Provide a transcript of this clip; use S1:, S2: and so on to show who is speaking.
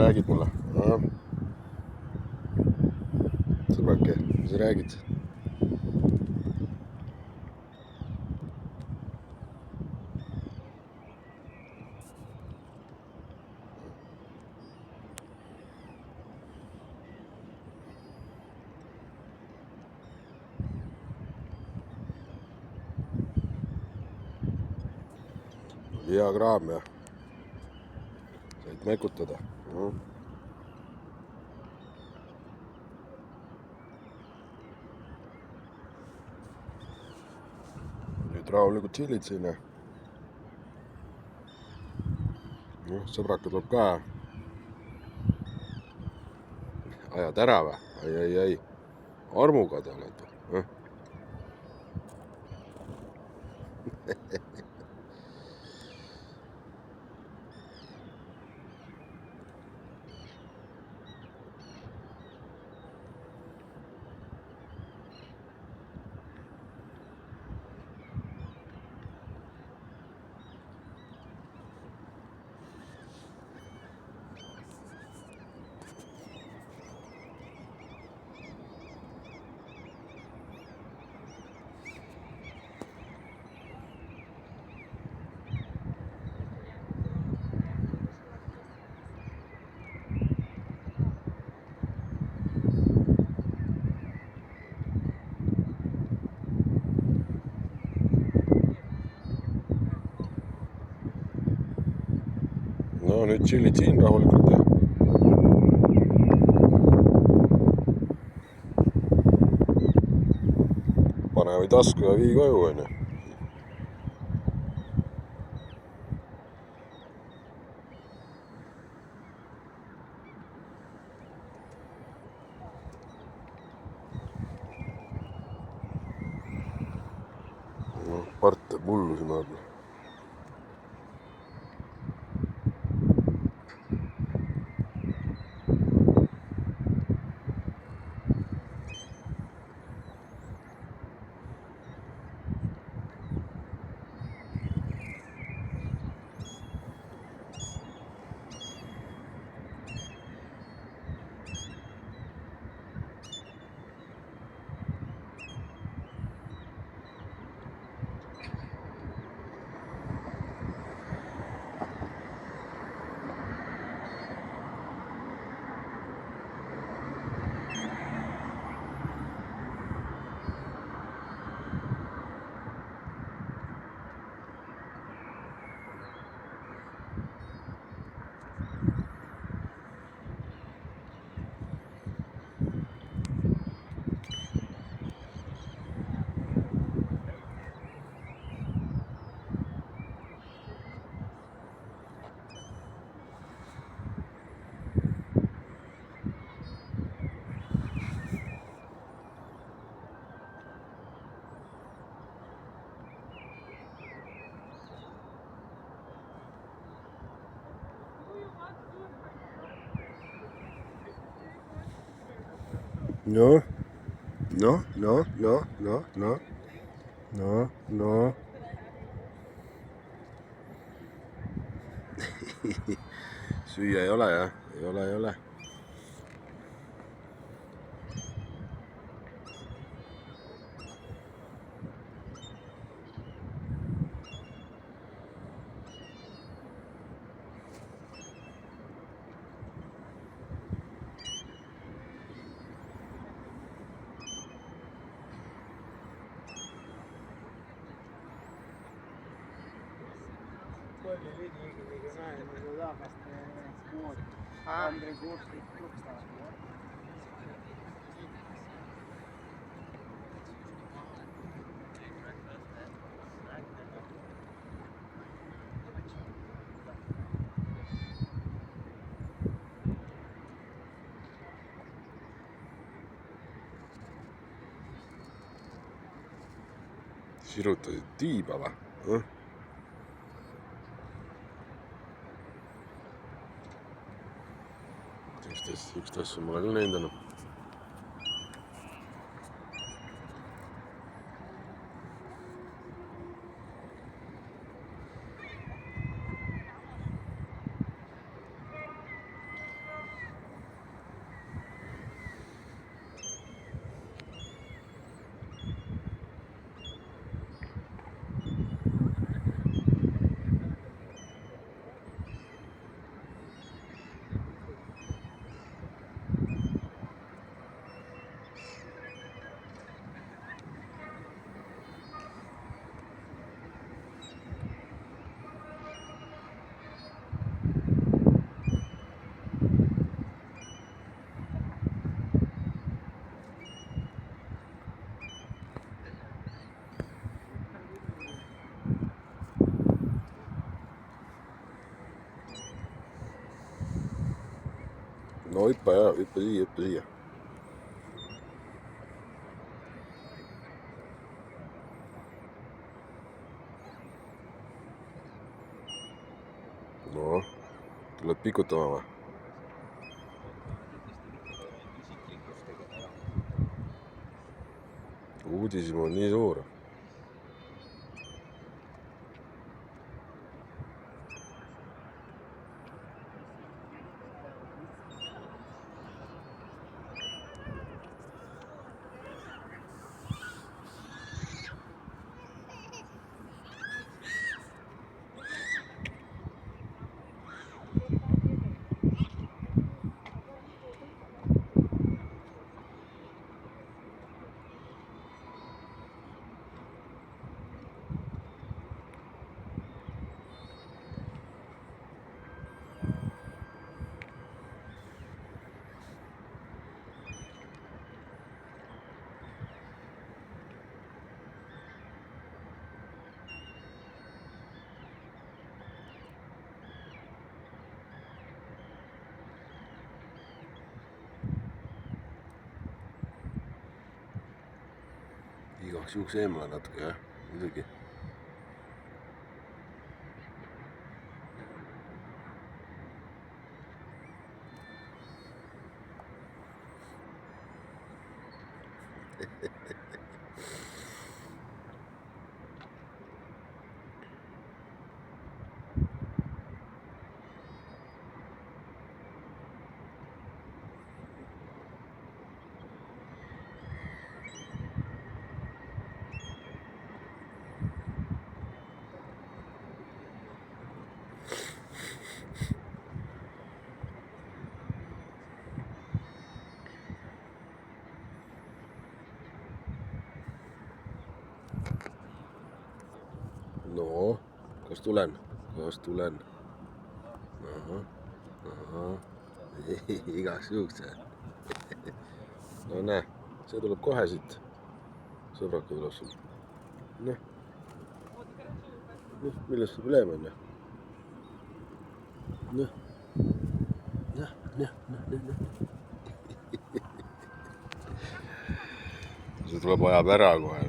S1: räägid mulle? Sõbrake, mis sa räägid? Hea kraam ja said mekutada. Nüüd rahulikult chillid siin ja sõbraka tuleb ka. Ajad ära või? Ai. Armuga te olete. No nüüd chillid siin rahulikult ja pane või tasku ja vii koju, onju. Part teeb mullu siin all. No. Süüa ei ole jah? Ei ole. Sirutasid tiiba või? Sihukest asja ma olen küll näinud enam. no hüppa ja, hüppa siia, hüppa siia. No, tuled pikutama või? Uudishimu on nii suur. Igaks juhuks eemale natuke, jah, muidugi. No, kas tulen? Kas tulen? Ahah, ahah. Igaks juhuks. No näe, see tuleb kohe siit. Sõbraka tuleb sul. Noh, milles probleem on? Noh, noh. See tuleb ajab ära kohe.